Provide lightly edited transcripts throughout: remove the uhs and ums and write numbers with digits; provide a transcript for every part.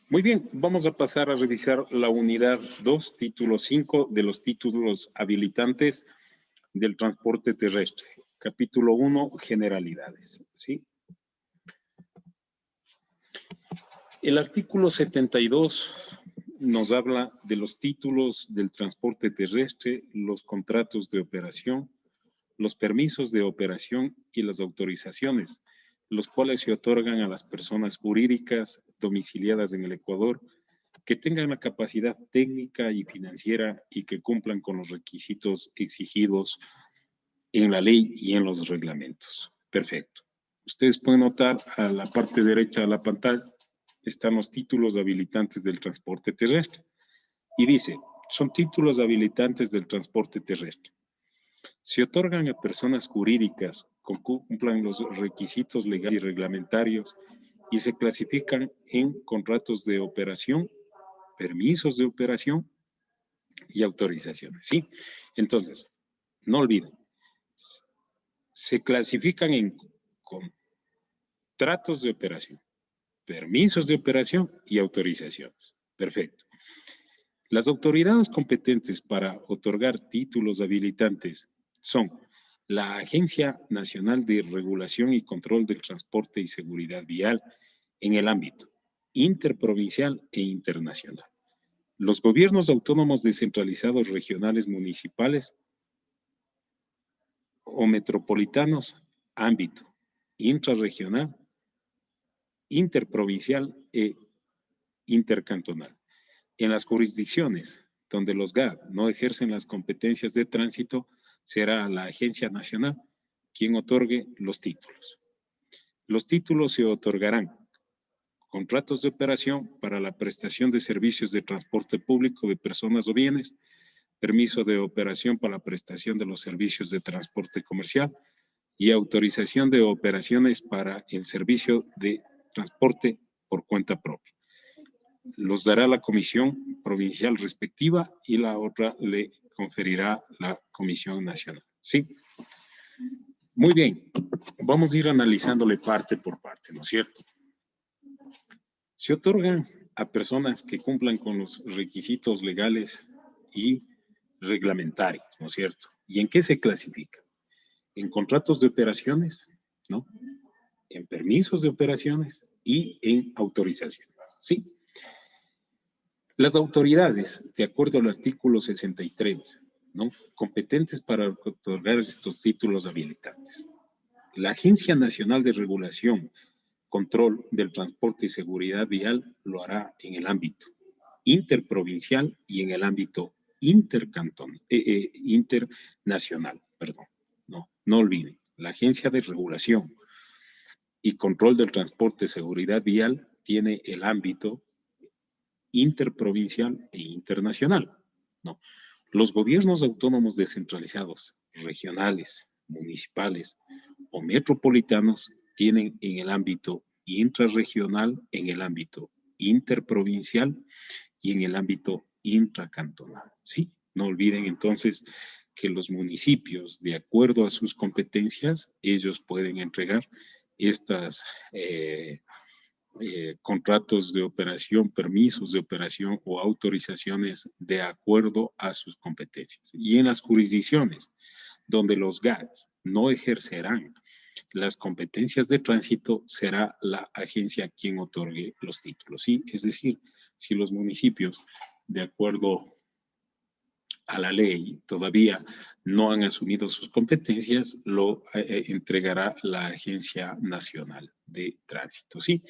Muy bien, vamos a pasar a revisar la unidad 2, título 5 de los títulos habilitantes del transporte terrestre. Capítulo 1, generalidades. ¿Sí? El artículo 72 nos habla de los títulos del transporte terrestre, los contratos de operación, los permisos de operación y las autorizaciones, los cuales se otorgan a las personas jurídicas domiciliadas en el Ecuador que tengan la capacidad técnica y financiera y que cumplan con los requisitos exigidos en la ley y en los reglamentos. Perfecto. Ustedes pueden notar a la parte derecha de la pantalla están los títulos habilitantes del transporte terrestre. Y dice, son títulos habilitantes del transporte terrestre. Se otorgan a personas jurídicas que cumplan los requisitos legales y reglamentarios y se clasifican en contratos de operación, permisos de operación y autorizaciones, ¿sí? Entonces, no olviden, se clasifican en contratos de operación, permisos de operación y autorizaciones. Perfecto. Las autoridades competentes para otorgar títulos habilitantes son la Agencia Nacional de Regulación y Control del Transporte y Seguridad Vial en el ámbito interprovincial e internacional. Los gobiernos autónomos descentralizados regionales municipales o metropolitanos, ámbito intrarregional, interprovincial e intercantonal. En las jurisdicciones donde los GAD no ejercen las competencias de tránsito, será la Agencia Nacional quien otorgue los títulos. Los títulos se otorgarán contratos de operación para la prestación de servicios de transporte público de personas o bienes, permiso de operación para la prestación de los servicios de transporte comercial y autorización de operaciones para el servicio de transporte por cuenta propia. Los dará la comisión provincial respectiva y la otra le conferirá la comisión nacional. ¿Sí? Muy bien. Vamos a ir analizándole parte por parte, ¿no es cierto? Se otorgan a personas que cumplan con los requisitos legales y reglamentarios, ¿no es cierto? ¿Y en qué se clasifica? En contratos de operaciones, ¿no? En permisos de operaciones y en autorizaciones, ¿sí? Las autoridades, de acuerdo al artículo 63, ¿no? Competentes para otorgar estos títulos habilitantes. La Agencia Nacional de Regulación, Control del Transporte y Seguridad Vial lo hará en el ámbito interprovincial y en el ámbito internacional. Perdón. No olviden, la Agencia de Regulación y Control del Transporte y Seguridad Vial tiene el ámbito interprovincial e internacional. No. Los gobiernos autónomos descentralizados, regionales, municipales o metropolitanos tienen en el ámbito intrarregional, en el ámbito interprovincial y en el ámbito intracantonal. ¿Sí? No olviden entonces que los municipios, de acuerdo a sus competencias, ellos pueden entregar estas contratos de operación, permisos de operación o autorizaciones de acuerdo a sus competencias. Y en las jurisdicciones donde los GATS no ejercerán las competencias de tránsito, será la agencia quien otorgue los títulos. ¿Sí? Es decir, si los municipios, de acuerdo a la ley, todavía no han asumido sus competencias, lo entregará la Agencia Nacional de Tránsito. ¿Sí?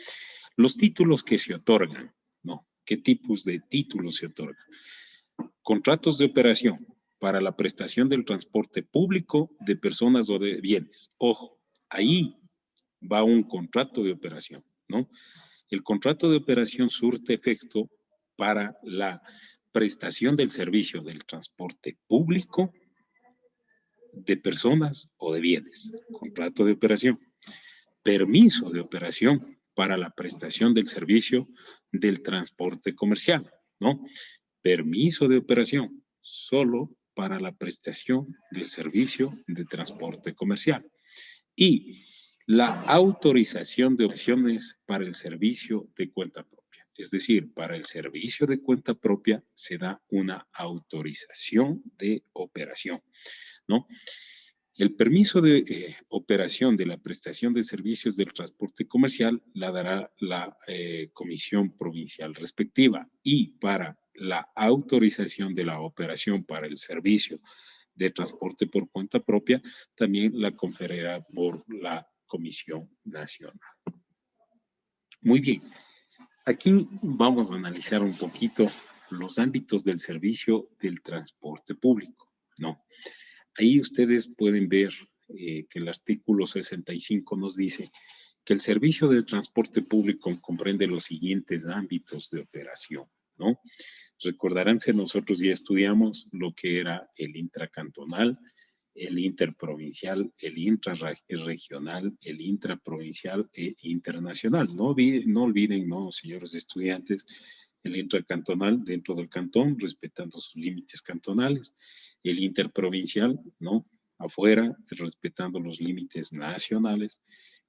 Los títulos que se otorgan, ¿no? ¿Qué tipos de títulos se otorgan? Contratos de operación para la prestación del transporte público de personas o de bienes. Ojo, ahí va un contrato de operación, ¿no? El contrato de operación surte efecto para la prestación del servicio del transporte público de personas o de bienes. Contrato de operación. Permiso de operación para la prestación del servicio del transporte comercial, ¿no? Permiso de operación solo para la prestación del servicio de transporte comercial. Y la autorización de operaciones para el servicio de cuenta propia. Es decir, para el servicio de cuenta propia se da una autorización de operación, ¿no? El permiso de operación de la prestación de servicios del transporte comercial la dará la comisión provincial respectiva, y para la autorización de la operación para el servicio de transporte por cuenta propia también la conferirá por la Comisión Nacional. Muy bien, aquí vamos a analizar un poquito los ámbitos del servicio del transporte público, ¿no? Ahí ustedes pueden ver que el artículo 65 nos dice que el servicio de transporte público comprende los siguientes ámbitos de operación, ¿no? Recordarán que nosotros ya estudiamos lo que era el intracantonal, el interprovincial, el intrarregional, el intraprovincial e internacional. No olviden, no, señores estudiantes, el intracantonal dentro del cantón, respetando sus límites cantonales, el interprovincial, ¿no? Afuera, respetando los límites nacionales,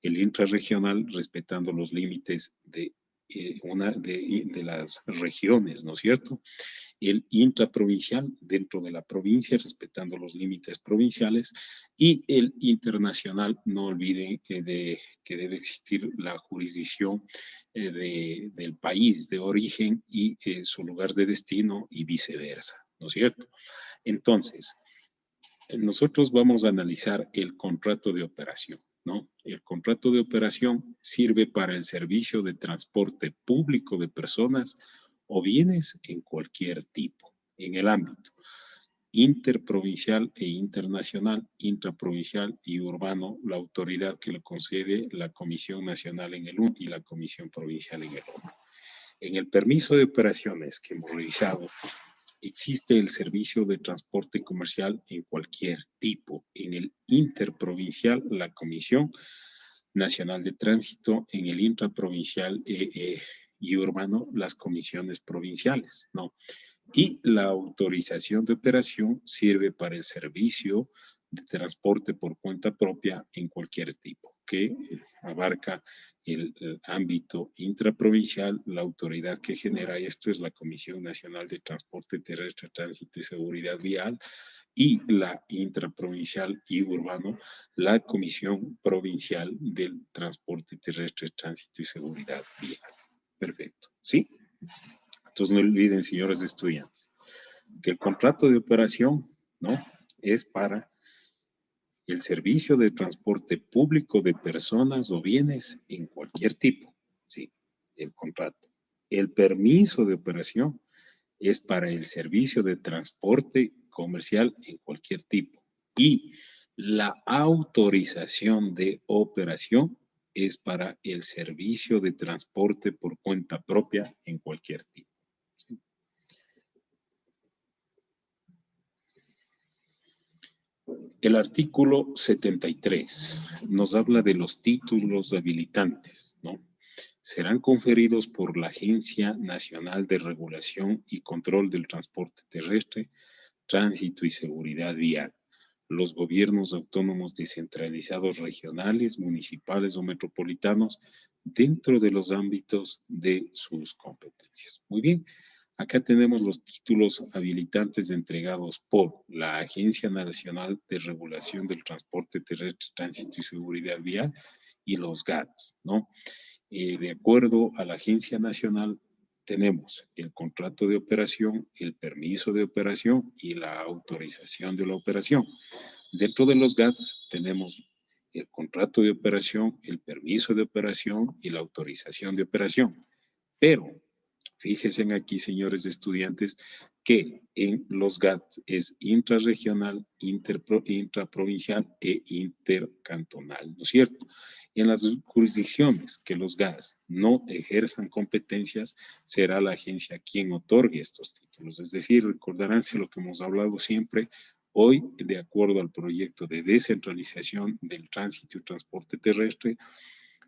el intrarregional, respetando los límites de las regiones, ¿no es cierto? El intraprovincial dentro de la provincia, respetando los límites provinciales, y el internacional, no olviden que debe existir la jurisdicción del país de origen y su lugar de destino y viceversa, ¿no es cierto? Entonces, nosotros vamos a analizar el contrato de operación, ¿no? El contrato de operación sirve para el servicio de transporte público de personas o bienes en cualquier tipo, en el ámbito interprovincial e internacional, intraprovincial y urbano, la autoridad que le concede la Comisión Nacional en el uno y la Comisión Provincial en el otro. En el permiso de operaciones que hemos revisado, existe el servicio de transporte comercial en cualquier tipo. En el interprovincial, la Comisión Nacional de Tránsito; en el intraprovincial y urbano, las comisiones provinciales, ¿no? Y la autorización de operación sirve para el servicio de transporte por cuenta propia en cualquier tipo, que abarca el ámbito intraprovincial. La autoridad que genera esto es la Comisión Nacional de Transporte Terrestre, Tránsito y Seguridad Vial, y la intraprovincial y urbano, la Comisión Provincial del Transporte Terrestre, Tránsito y Seguridad Vial. Perfecto, ¿sí? Entonces no olviden, señores estudiantes, que el contrato de operación, ¿no?, es para el servicio de transporte público de personas o bienes en cualquier tipo, ¿sí? El contrato. El permiso de operación es para el servicio de transporte comercial en cualquier tipo. Y la autorización de operación es para el servicio de transporte por cuenta propia en cualquier tipo. ¿Sí? El artículo 73 nos habla de los títulos habilitantes, ¿no? Serán conferidos por la Agencia Nacional de Regulación y Control del Transporte Terrestre, Tránsito y Seguridad Vial, los gobiernos autónomos descentralizados regionales, municipales o metropolitanos, dentro de los ámbitos de sus competencias. Muy bien. Acá tenemos los títulos habilitantes entregados por la Agencia Nacional de Regulación del Transporte Terrestre, Tránsito y Seguridad Vial y los GATS, ¿no? De acuerdo a la Agencia Nacional, tenemos el contrato de operación, el permiso de operación y la autorización de la operación. Dentro de los GATS tenemos el contrato de operación, el permiso de operación y la autorización de operación. Pero fíjense aquí, señores estudiantes, que en los GATS es intrarregional, intraprovincial e intercantonal, ¿no es cierto? En las jurisdicciones que los GATS no ejerzan competencias, será la agencia quien otorgue estos títulos. Es decir, recordarán lo que hemos hablado siempre. Hoy, de acuerdo al proyecto de descentralización del tránsito y transporte terrestre,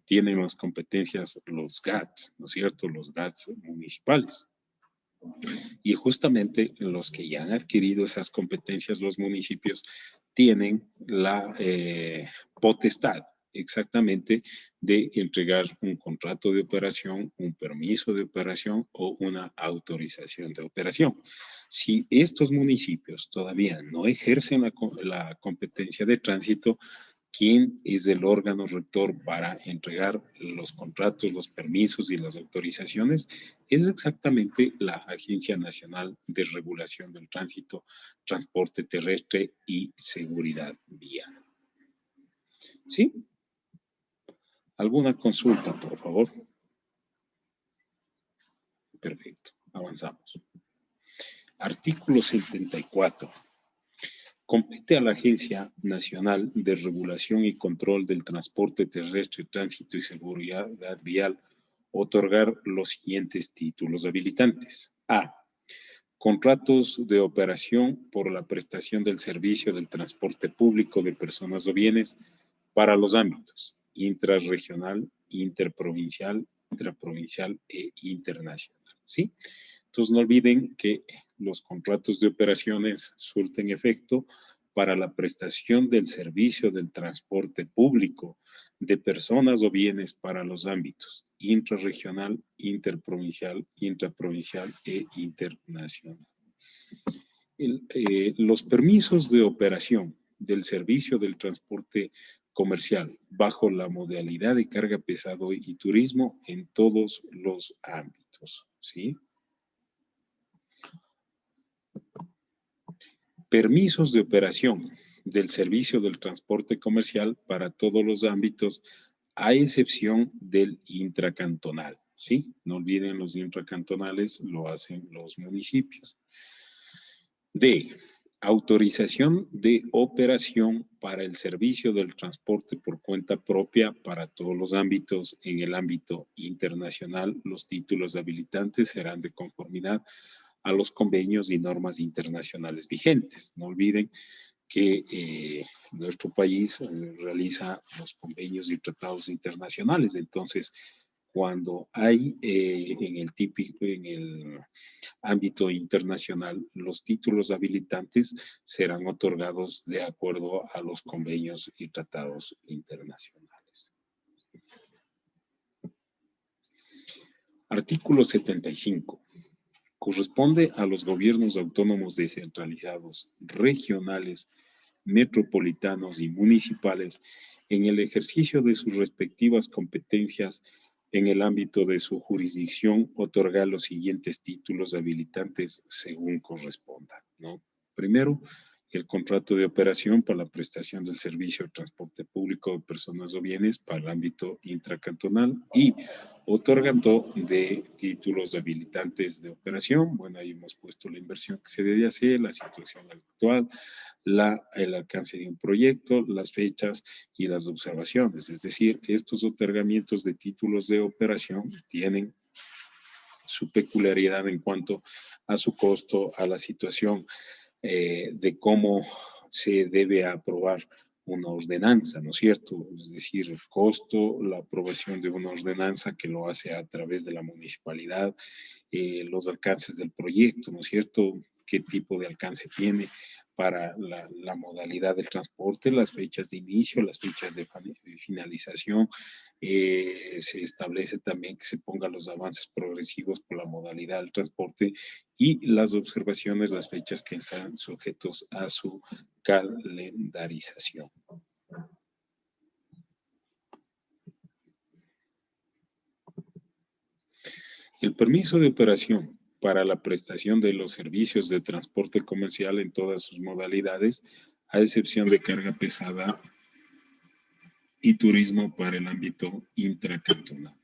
tienen las competencias los GATS, ¿no es cierto? Los GATS municipales. Y justamente los que ya han adquirido esas competencias, los municipios, tienen la potestad, exactamente de entregar un contrato de operación, un permiso de operación o una autorización de operación. Si estos municipios todavía no ejercen la competencia de tránsito, ¿quién es el órgano rector para entregar los contratos, los permisos y las autorizaciones? Es exactamente la Agencia Nacional de Regulación del Tránsito, Transporte Terrestre y Seguridad Vial. ¿Sí? ¿Alguna consulta, por favor? Perfecto, avanzamos. Artículo 74. Compete a la Agencia Nacional de Regulación y Control del Transporte Terrestre, Tránsito y Seguridad Vial otorgar los siguientes títulos habilitantes. A. Contratos de operación por la prestación del servicio del transporte público de personas o bienes para los ámbitos intrarregional, interprovincial, intraprovincial e internacional. ¿Sí? Entonces no olviden que los contratos de operaciones surten efecto para la prestación del servicio del transporte público de personas o bienes para los ámbitos intrarregional, interprovincial, intraprovincial e internacional. Los permisos de operación del servicio del transporte comercial bajo la modalidad de carga pesado y turismo en todos los ámbitos, ¿sí? Permisos de operación del servicio del transporte comercial para todos los ámbitos, a excepción del intracantonal, ¿sí? No olviden, los intracantonales lo hacen los municipios. D. Autorización de operación para el servicio del transporte por cuenta propia para todos los ámbitos. En el ámbito internacional, los títulos habilitantes serán de conformidad a los convenios y normas internacionales vigentes. No olviden que nuestro país realiza los convenios y tratados internacionales. Entonces, cuando hay en el ámbito internacional, los títulos habilitantes serán otorgados de acuerdo a los convenios y tratados internacionales. Artículo 75. Corresponde a los gobiernos autónomos descentralizados, regionales, metropolitanos y municipales en el ejercicio de sus respectivas competencias en el ámbito de su jurisdicción otorgar los siguientes títulos habilitantes según corresponda, ¿no? Primero, el contrato de operación para la prestación del servicio de transporte público de personas o bienes para el ámbito intracantonal y otorgando de títulos habilitantes de operación. Bueno, ahí hemos puesto la inversión que se debe hacer, la situación actual, el alcance de un proyecto, las fechas y las observaciones. Es decir, estos otorgamientos de títulos de operación tienen su peculiaridad en cuanto a su costo, a la situación de cómo se debe aprobar una ordenanza, ¿no es cierto? Es decir, el costo, la aprobación de una ordenanza que lo hace a través de la municipalidad, los alcances del proyecto, ¿no es cierto? ¿Qué tipo de alcance tiene para la modalidad del transporte, las fechas de inicio, las fechas de finalización? Se establece también que se pongan los avances progresivos por la modalidad del transporte y las observaciones, las fechas que están sujetos a su calendarización. El permiso de operación para la prestación de los servicios de transporte comercial en todas sus modalidades, a excepción de carga pesada y turismo para el ámbito intracantonal.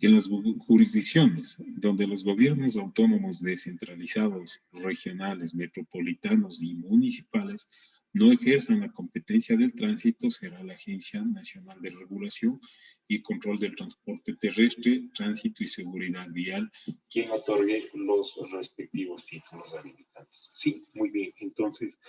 En las jurisdicciones donde los gobiernos autónomos descentralizados, regionales, metropolitanos y municipales no ejerzan la competencia del tránsito, será la Agencia Nacional de Regulación y Control del Transporte Terrestre, Tránsito y Seguridad Vial quien otorgue los respectivos títulos habilitantes. Sí, muy bien. Entonces,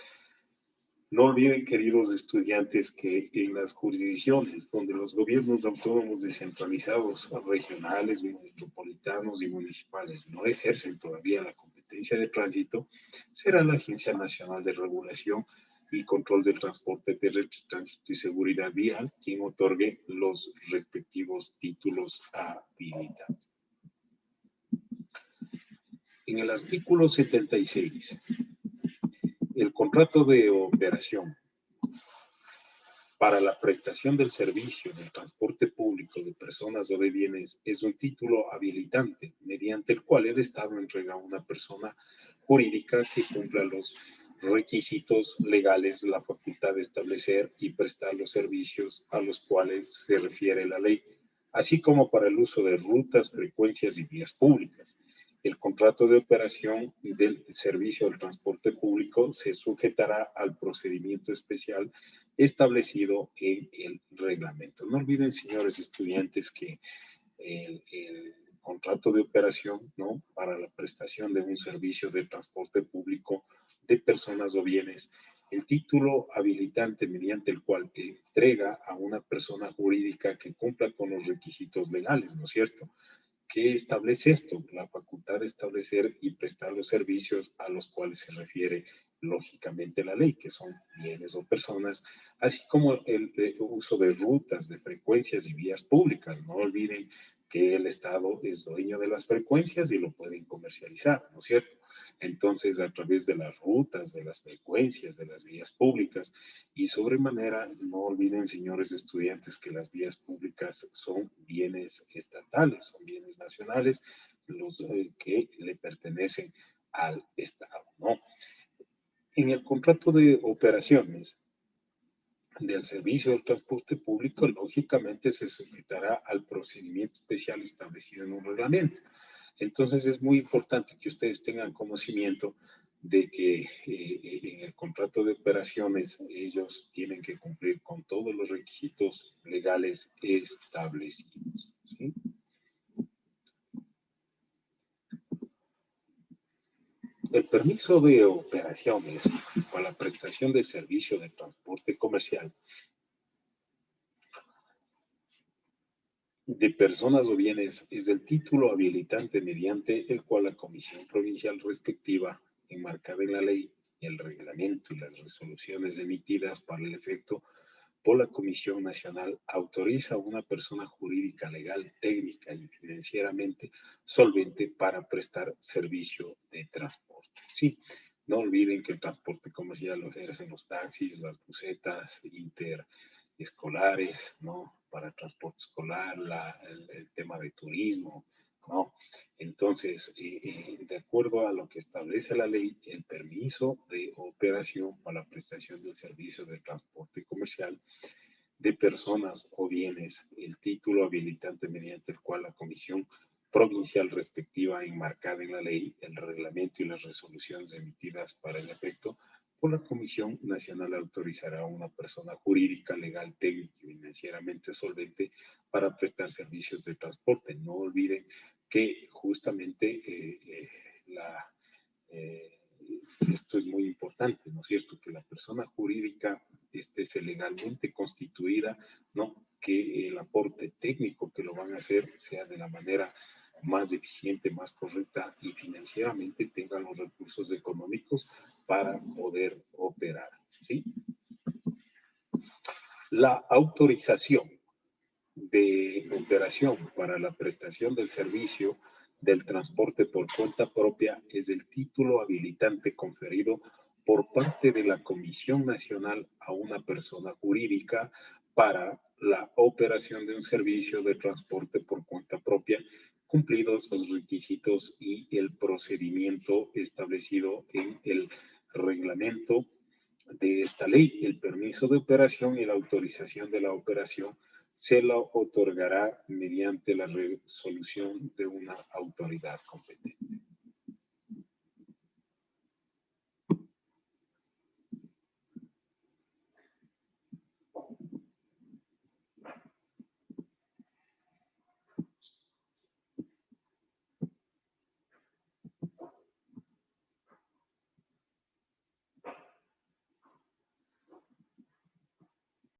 no olviden, queridos estudiantes, que en las jurisdicciones donde los gobiernos autónomos descentralizados, regionales, metropolitanos y municipales no ejercen todavía la competencia de tránsito, será la Agencia Nacional de Regulación y control del transporte terrestre, tránsito y seguridad vial, quien otorgue los respectivos títulos habilitantes. En el artículo 76, el contrato de operación para la prestación del servicio del transporte público de personas o de bienes es un título habilitante mediante el cual el Estado entrega a una persona jurídica que cumpla los requisitos legales la facultad de establecer y prestar los servicios a los cuales se refiere la ley, así como para el uso de rutas, frecuencias y vías públicas. El contrato de operación del servicio del transporte público se sujetará al procedimiento especial establecido en el reglamento. No olviden, señores estudiantes, que el contrato de operación, ¿no?, para la prestación de un servicio de transporte público de personas o bienes, el título habilitante mediante el cual entrega a una persona jurídica que cumpla con los requisitos legales, ¿no es cierto? ¿Qué establece esto? La facultad de establecer y prestar los servicios a los cuales se refiere lógicamente la ley, que son bienes o personas, así como el uso de rutas, de frecuencias y vías públicas. No olviden que el Estado es dueño de las frecuencias y lo pueden comercializar, ¿no es cierto? Entonces, a través de las rutas, de las frecuencias, de las vías públicas y sobremanera, no olviden, señores estudiantes, que las vías públicas son bienes estatales, son bienes nacionales, los que le pertenecen al Estado, ¿no? En el contrato de operaciones del servicio del transporte público, lógicamente se sujetará al procedimiento especial establecido en un reglamento. Entonces es muy importante que ustedes tengan conocimiento de que en el contrato de operaciones ellos tienen que cumplir con todos los requisitos legales establecidos, ¿sí? El permiso de operaciones para la prestación de servicio de transporte comercial de personas o bienes es el título habilitante mediante el cual la comisión provincial respectiva, enmarcada en la ley, el reglamento y las resoluciones emitidas para el efecto por la Comisión Nacional, autoriza a una persona jurídica, legal, técnica y financieramente solvente para prestar servicio de transporte. Sí, no olviden que el transporte comercial lo ejercen los taxis, las busetas interescolares, ¿no?, para transporte escolar, el tema de turismo, ¿no? Entonces, de acuerdo a lo que establece la ley, el permiso de operación para la prestación del servicio de transporte comercial de personas o bienes, el título habilitante mediante el cual la comisión provincial respectiva, enmarcada en la ley, el reglamento y las resoluciones emitidas para el efecto por la Comisión Nacional, autorizará a una persona jurídica, legal, técnica y financieramente solvente para prestar servicios de transporte. No olviden que justamente esto es muy importante, ¿no es cierto? Que la persona jurídica esté legalmente constituida, ¿no? Que el aporte técnico que lo van a hacer sea de la manera más eficiente, más correcta y financieramente tengan los recursos económicos para poder operar, ¿sí? La autorización de operación para la prestación del servicio del transporte por cuenta propia es el título habilitante conferido por parte de la Comisión Nacional a una persona jurídica para la operación de un servicio de transporte por cuenta propia, cumplidos los requisitos y el procedimiento establecido en el reglamento de esta ley. El permiso de operación y la autorización de la operación se la otorgará mediante la resolución de una autoridad competente.